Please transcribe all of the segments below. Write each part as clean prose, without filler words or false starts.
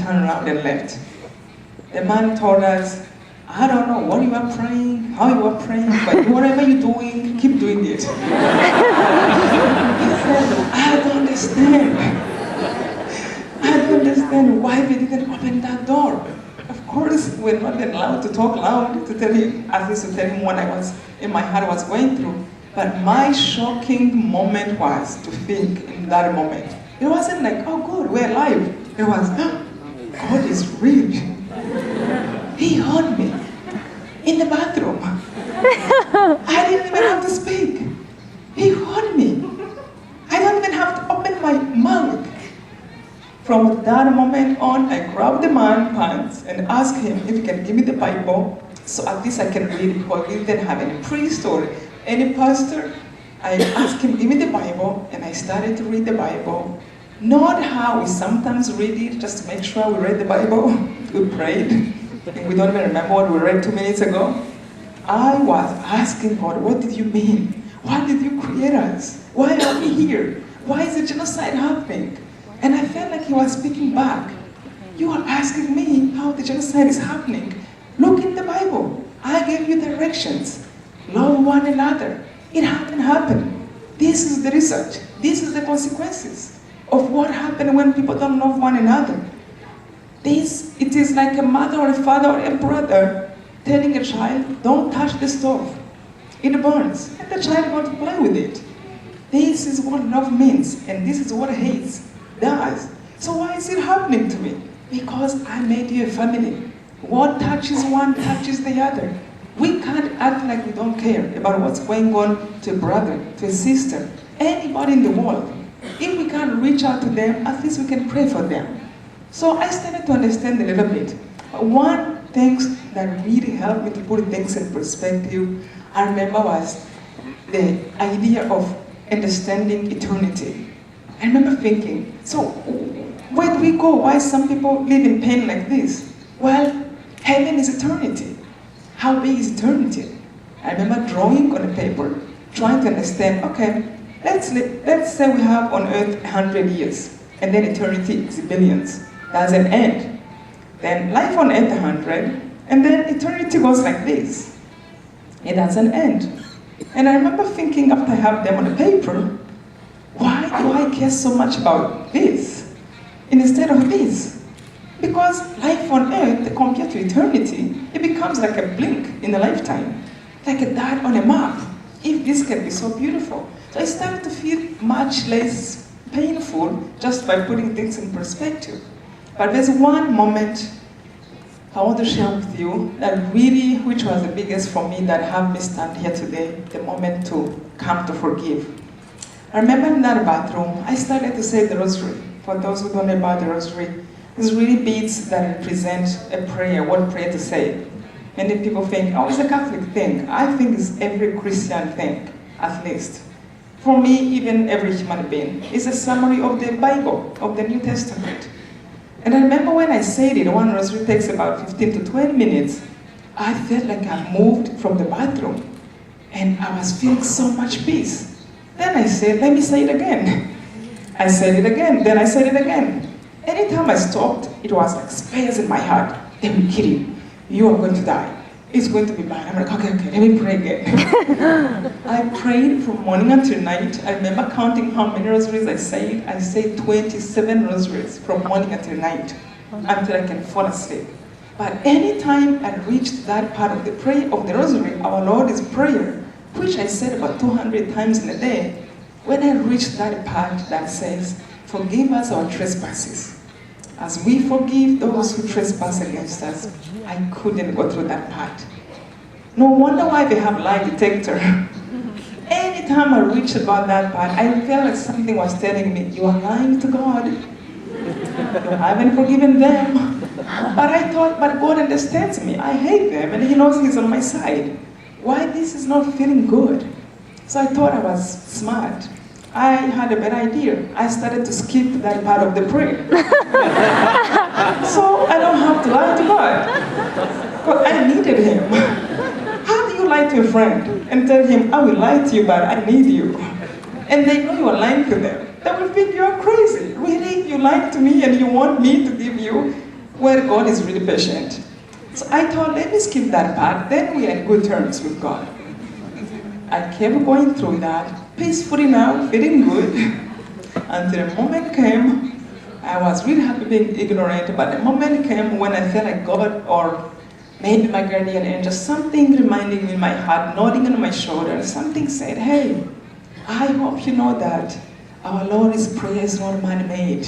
turned around and left. The man told us, I don't know what you are praying, how you are praying, but whatever you're doing, keep doing it. He said, I don't understand. I don't understand why we didn't open that door. Of course, we're not allowed to talk loud to tell him, at least to tell him what I was in my heart was going through. But my shocking moment was to think in that moment. It wasn't like, oh good, we're alive. It was, oh, God is real. He heard me in the bathroom. I didn't even have to speak. He heard me. I don't even have to open my mouth. From that moment on, I grabbed the man's pants and asked him if he can give me the Bible so at least I can read it, because we didn't have any priest or any pastor. I asked him, give me the Bible, and I started to read the Bible. Not how we sometimes read it just to make sure we read the Bible. We prayed, and we don't even remember what we read 2 minutes ago. I was asking God, what did you mean? Why did you create us? Why are we here? Why is the genocide happening? And I felt like he was speaking back. You are asking me how the genocide is happening. Look in the Bible. I gave you directions. Love one another. It happened. This is the result. This is the consequences of what happened when people don't love one another. It is like a mother or a father or a brother telling a child, don't touch the stove. It burns. And the child wants to play with it. This is what love means, and this is what hate does. So why is it happening to me? Because I made you a family. What touches one touches the other. We can't act like we don't care about what's going on to a brother, to a sister, anybody in the world. If we can't reach out to them, at least we can pray for them. So I started to understand a little bit. One thing that really helped me to put things in perspective, I remember, was the idea of understanding eternity. I remember thinking, so where do we go? Why some people live in pain like this? Well, heaven is eternity. How big is eternity? I remember drawing on a paper, trying to understand, okay, let's say we have on earth 100 years, and then eternity is billions. That's an end. Then life on earth 100, and then eternity goes like this. It doesn't end. And I remember thinking, after I have them on the paper, why do I care so much about this instead of this? Because life on earth, compared to eternity, it becomes like a blink in a lifetime, like a dot on a map, if this can be so beautiful. So I started to feel much less painful just by putting things in perspective. But there's one moment I want to share with you that really, which was the biggest for me, that have me stand here today, the moment to come to forgive. I remember in that bathroom, I started to say the rosary. For those who don't know about the rosary, it's really beads that represent a prayer, what prayer to say. Many people think, oh, it's a Catholic thing. I think it's every Christian thing, at least. For me, even every human being. It's a summary of the Bible, of the New Testament. And I remember when I said it, one rosary takes about 15 to 20 minutes, I felt like I moved from the bathroom. And I was feeling so much peace. Then I said, let me say it again. I said it again, then I said it again. Anytime I stopped, it was like spares in my heart. They will kill you. You are going to die. It's going to be bad. I'm like, okay, let me pray again. I prayed from morning until night. I remember counting how many rosaries I said. I said 27 rosaries from morning until night, until I can fall asleep. But anytime I reached that part of the prayer of the rosary, our Lord's Prayer, which I said about 200 times in a day, when I reached that part that says, forgive us our trespasses, as we forgive those who trespass against us, I couldn't go through that part. No wonder why they have lie detector. Anytime I reached about that part, I felt like something was telling me, you are lying to God. You haven't forgiven them. But I thought, but God understands me. I hate them, and He knows He's on my side. Why this is not feeling good? So I thought I was smart. I had a better idea. I started to skip that part of the prayer. So I don't have to lie to God. Because I needed Him. How do you lie to a friend and tell him, I will lie to you, but I need you? And they know you are lying to them. They will think you are crazy. Really? You lied to me and you want me to give you where God is really patient. So I thought, let me skip that part, then we are in good terms with God. I kept going through that, peacefully now, feeling good, until the moment came. I was really happy being ignorant, but the moment came when I felt like God, or maybe my guardian angel, something reminding me in my heart, nodding on my shoulder, something said, hey, I hope you know that our Lord's prayer is not man-made.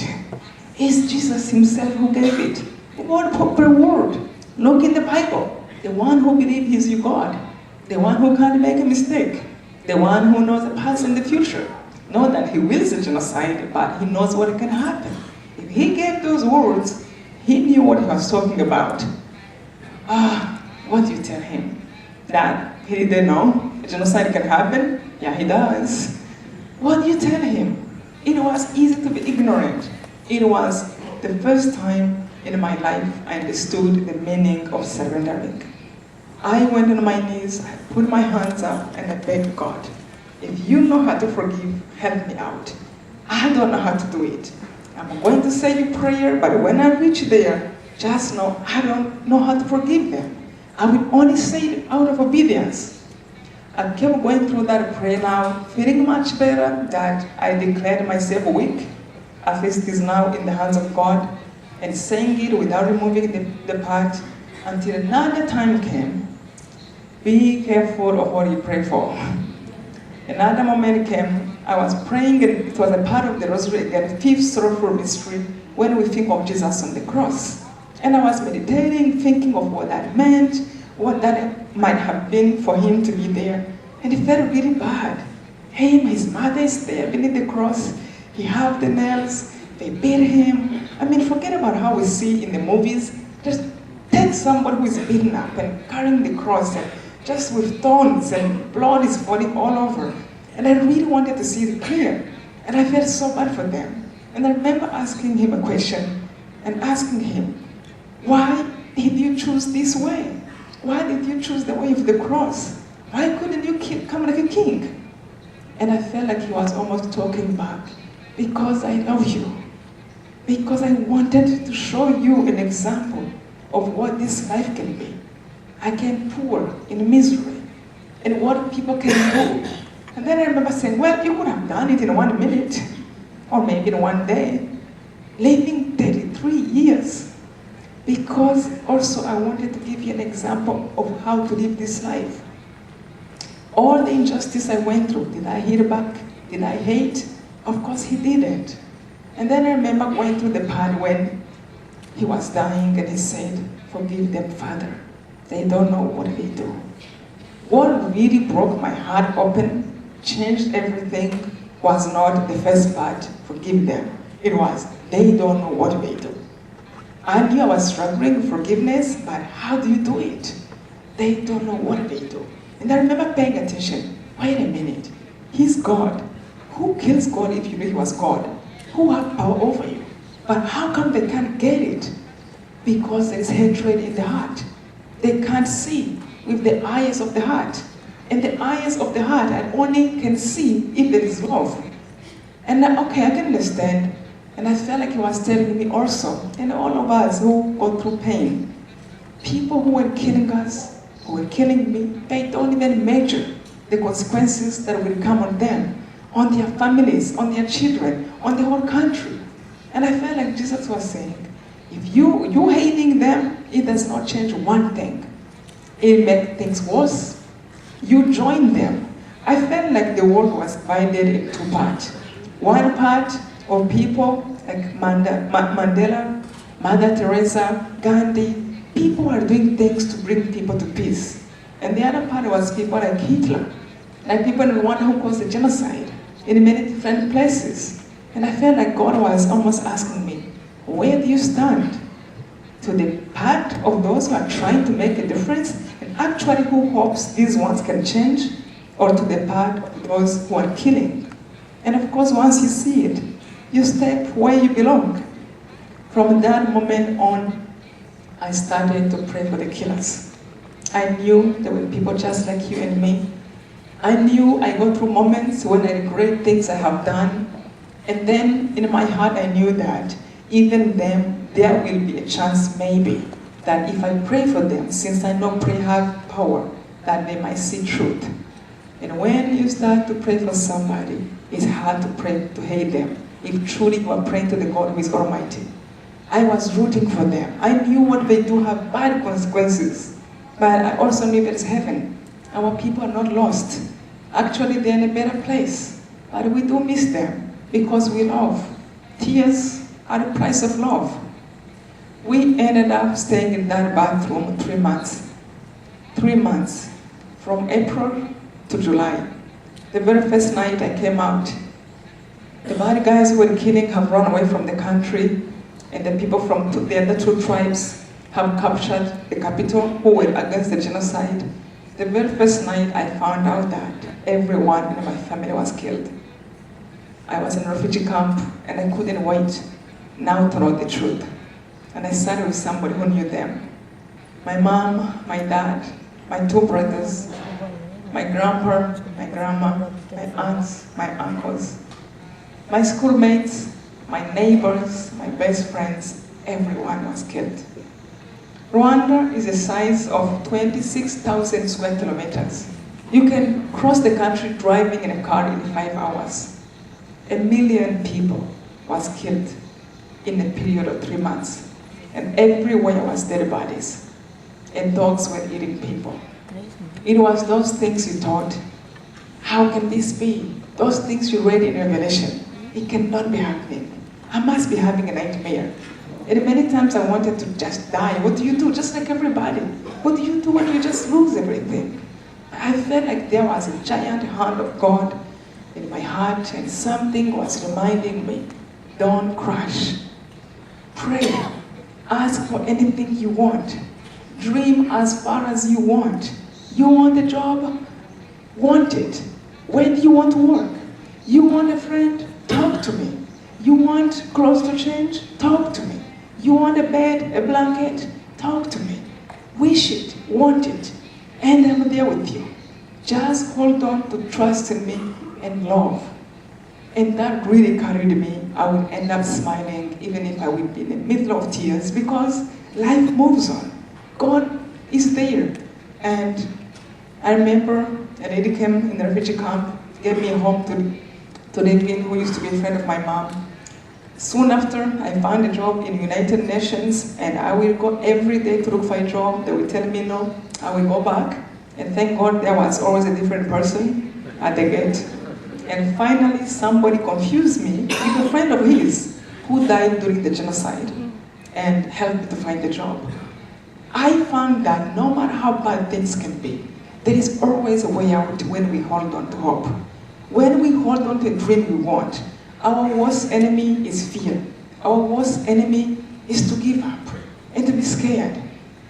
It's Jesus himself who gave it, word per word. Look in the Bible, the one who believes he's your God, the one who can't make a mistake, the one who knows the past and the future. Not that he wills a genocide, but he knows what can happen. If he gave those words, he knew what he was talking about. What do you tell him? That he didn't know a genocide can happen? Yeah, he does. What do you tell him? It was easy to be ignorant. It was the first time in my life I understood the meaning of surrendering. I went on my knees, I put my hands up, and I begged God, if you know how to forgive, help me out. I don't know how to do it. I'm going to say a prayer, but when I reach there, just know I don't know how to forgive them. I will only say it out of obedience. I kept going through that prayer now, feeling much better that I declared myself weak. At least it is now in the hands of God, and saying it without removing the part until another time came. Be careful of what you pray for. Another moment came, I was praying, and it was a part of the Rosary again, fifth sorrowful mystery, when we think of Jesus on the cross. And I was meditating, thinking of what that meant, what that might have been for him to be there. And it felt really bad. His mother is there beneath the cross. He had the nails, they beat him. I mean, forget about how we see in the movies. Just take somebody who is beaten up and carrying the cross, and just with thorns and blood is falling all over. And I really wanted to see it clear. And I felt so bad for them. And I remember asking him a question and asking him, why did you choose this way? Why did you choose the way of the cross? Why couldn't you come like a king? And I felt like he was almost talking back. Because I love you. Because I wanted to show you an example of what this life can be. I can pour in misery and what people can do. And then I remember saying, well, you could have done it in 1 minute, or maybe in 1 day, living 33 years. Because also I wanted to give you an example of how to live this life. All the injustice I went through, did I hit back? Did I hate? Of course he didn't. And then I remember going through the part when he was dying and he said, forgive them, Father. They don't know what they do. What really broke my heart open, changed everything, was not the first part, forgive them. It was, they don't know what they do. I knew I was struggling with forgiveness, but how do you do it? They don't know what they do. And I remember paying attention. Wait a minute. He's God. Who kills God if you know he was God? Who has power over you? But how come they can't get it? Because there is hatred in the heart. They can't see with the eyes of the heart. And the eyes of the heart I only can see if there is love. And okay, I can understand. And I felt like he was telling me also, and all of us who go through pain, people who were killing us, who were killing me, they don't even measure the consequences that will come on them, on their families, on their children, on the whole country. And I felt like Jesus was saying, if you hating them, it does not change one thing. It makes things worse. You join them. I felt like the world was divided in two parts. One part of people like Mandela, Mother Teresa, Gandhi, people are doing things to bring people to peace. And the other part was people like Hitler, like people in Rwanda who caused the genocide in many different places. And I felt like God was almost asking me, where do you stand? To the part of those who are trying to make a difference and actually who hopes these ones can change, or to the part of those who are killing. And of course, once you see it, you step where you belong. From that moment on, I started to pray for the killers. I knew there were people just like you and me. I knew I go through moments when I regret things I have done. And then in my heart, I knew that even them, there will be a chance maybe that if I pray for them, since I know prayer have power, that they might see truth. And when you start to pray for somebody, it's hard to pray to hate them if truly you are praying to the God who is Almighty. I was rooting for them. I knew what they do have bad consequences, but I also knew there is heaven. Our people are not lost. Actually, they're in a better place, but we do miss them because we love. Tears are the price of love. We ended up staying in that bathroom 3 months. 3 months, from April to July. The very first night I came out, the bad guys who were killing have run away from the country, and the people from the other two tribes have captured the capital who were against the genocide. The very first night I found out that everyone in my family was killed. I was in a refugee camp and I couldn't wait now to know the truth. And I started with somebody who knew them. My mom, my dad, my 2 brothers, my grandpa, my grandma, my aunts, my uncles, my schoolmates, my neighbors, my best friends, everyone was killed. Rwanda is the size of 26,000 square kilometers. You can cross the country driving in a car in 5 hours. 1 million people was killed in a period of 3 months. And everywhere was dead bodies. And dogs were eating people. It was those things you thought, how can this be? Those things you read in Revelation, it cannot be happening. I must be having a nightmare. And many times I wanted to just die. What do you do? Just like everybody. What do you do when you just lose everything? I felt like there was a giant hand of God in my heart, and something was reminding me, don't crash. Pray. Ask for anything you want. Dream as far as you want. You want a job? Want it. When do you want to work? You want a friend? Talk to me. You want clothes to change? Talk to me. You want a bed, a blanket? Talk to me. Wish it, want it, and I'm there with you. Just hold on to trust in me and love. And that really carried me. I would end up smiling even if I would be in the middle of tears because life moves on. God is there. And I remember a lady came in the refugee camp, gave me a home to live in, who used to be a friend of my mom. Soon after, I found a job in United Nations, and I will go every day to look for a job. They will tell me no, I will go back. And thank God there was always a different person at the gate. And finally, somebody confused me with a friend of his who died during the genocide and helped me to find a job. I found that no matter how bad things can be, there is always a way out when we hold on to hope. When we hold on to a dream we want, our worst enemy is fear. Our worst enemy is to give up and to be scared.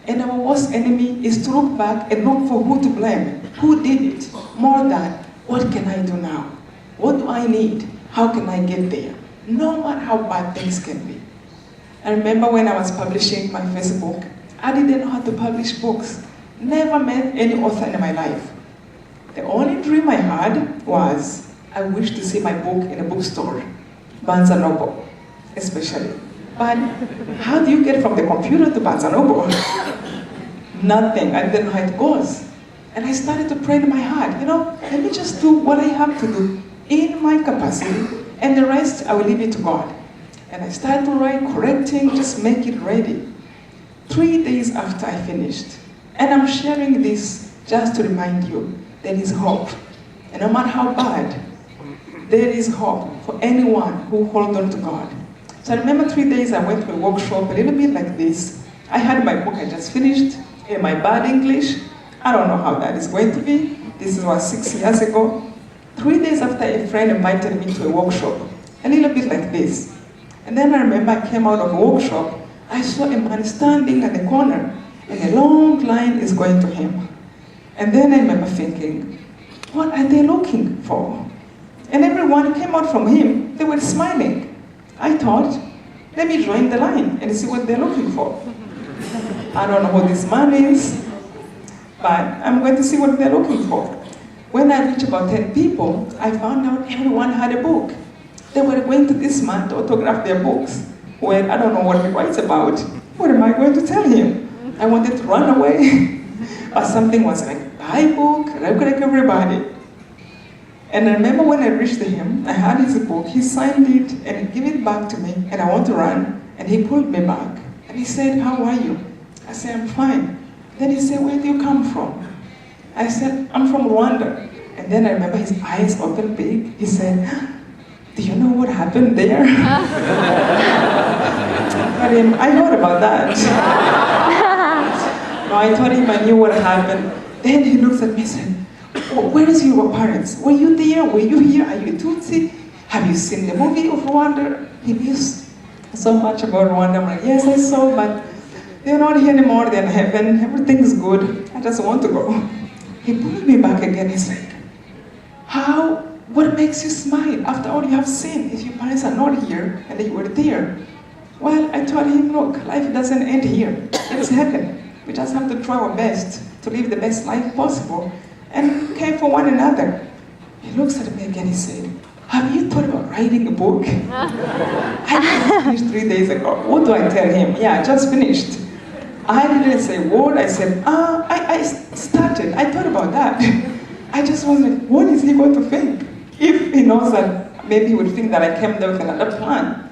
And our worst enemy is to look back and look for who to blame, who did it, more than what can I do now? What do I need? How can I get there? No matter how bad things can be. I remember when I was publishing my first book, I didn't know how to publish books. Never met any author in my life. The only dream I had was, I wish to see my book in a bookstore, Barnes & Noble, especially. But how do you get from the computer to Barnes & Noble? Nothing. I didn't know how it goes. And I started to pray in my heart, let me just do what I have to do in my capacity, and the rest I will leave it to God. And I started to write, correcting, just make it ready. 3 days after I finished, and I'm sharing this just to remind you, there is hope. And no matter how bad, there is hope for anyone who holds on to God. So I remember 3 days I went to a workshop, a little bit like this. I had my book I just finished, in my bad English. I don't know how that is going to be. This was 6 years ago. 3 days after, a friend invited me to a workshop, a little bit like this. And then I remember I came out of a workshop, I saw a man standing at the corner, and a long line is going to him. And then I remember thinking, what are they looking for? And everyone who came out from him, they were smiling. I thought, let me join the line and see what they're looking for. I don't know who this man is, but I'm going to see what they're looking for. When I reached about 10 people, I found out everyone had a book. They were going to this man to autograph their books. Well, I don't know what he writes about. What am I going to tell him? I wanted to run away. Or something was like, buy book, look like everybody. And I remember when I reached him, I had his book, he signed it and gave it back to me, and I want to run, and he pulled me back. And he said, how are you? I said, I'm fine. Then he said, where do you come from? I said, I'm from Rwanda. And then I remember his eyes opened big. He said, do you know what happened there? I heard about that. No, I told him I knew what happened. Then he looks at me and said, oh, where is your parents? Were you there? Were you here? Are you Tutsi? Have you seen the movie of Rwanda? He knew so much about Rwanda. I'm like, yes, I saw, but they're not here anymore. They're in heaven. Everything's good. I just want to go. He pulled me back again. He's like, how? What makes you smile after all you have seen? If your parents are not here and you were there. Well, I told him, look, life doesn't end here. It's heaven. We just have to try our best to live the best life possible and care for one another. He looks at me again, he said, have you thought about writing a book? I just finished 3 days ago. What do I tell him? Yeah, I just finished. I didn't say a word. I said, I started. I thought about that. I just was like, what is he going to think? If he knows that, maybe he would think that I came there with another plan.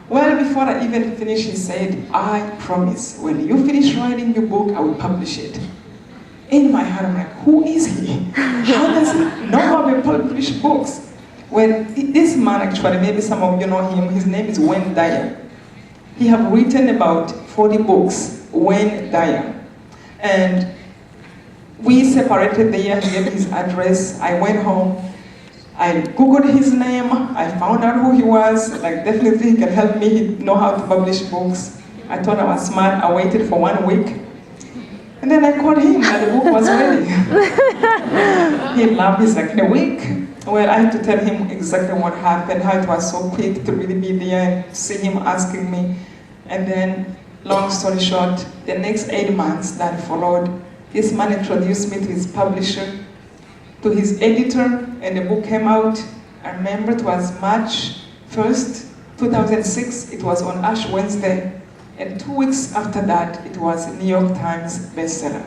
Well, before I even finished, he said, I promise, when you finish writing your book, I will publish it. In my heart, I'm like, who is he? How does he know how to publish books? Well, this man actually, maybe some of you know him, his name is Wayne Dyer. He have written about 40 books, Wayne Dyer. And we separated there, he gave his address, I went home, I Googled his name, I found out who he was, like definitely he can help me, he know how to publish books. I thought I was smart, I waited for 1 week. And then I called him and the book was ready. He loved the second week. Well, I had to tell him exactly what happened, how it was so quick to really be there and see him asking me. And then, long story short, the next 8 months that followed, this man introduced me to his publisher, to his editor, and the book came out. I remember it was March 1st, 2006. It was on Ash Wednesday. And 2 weeks after that, it was a New York Times bestseller.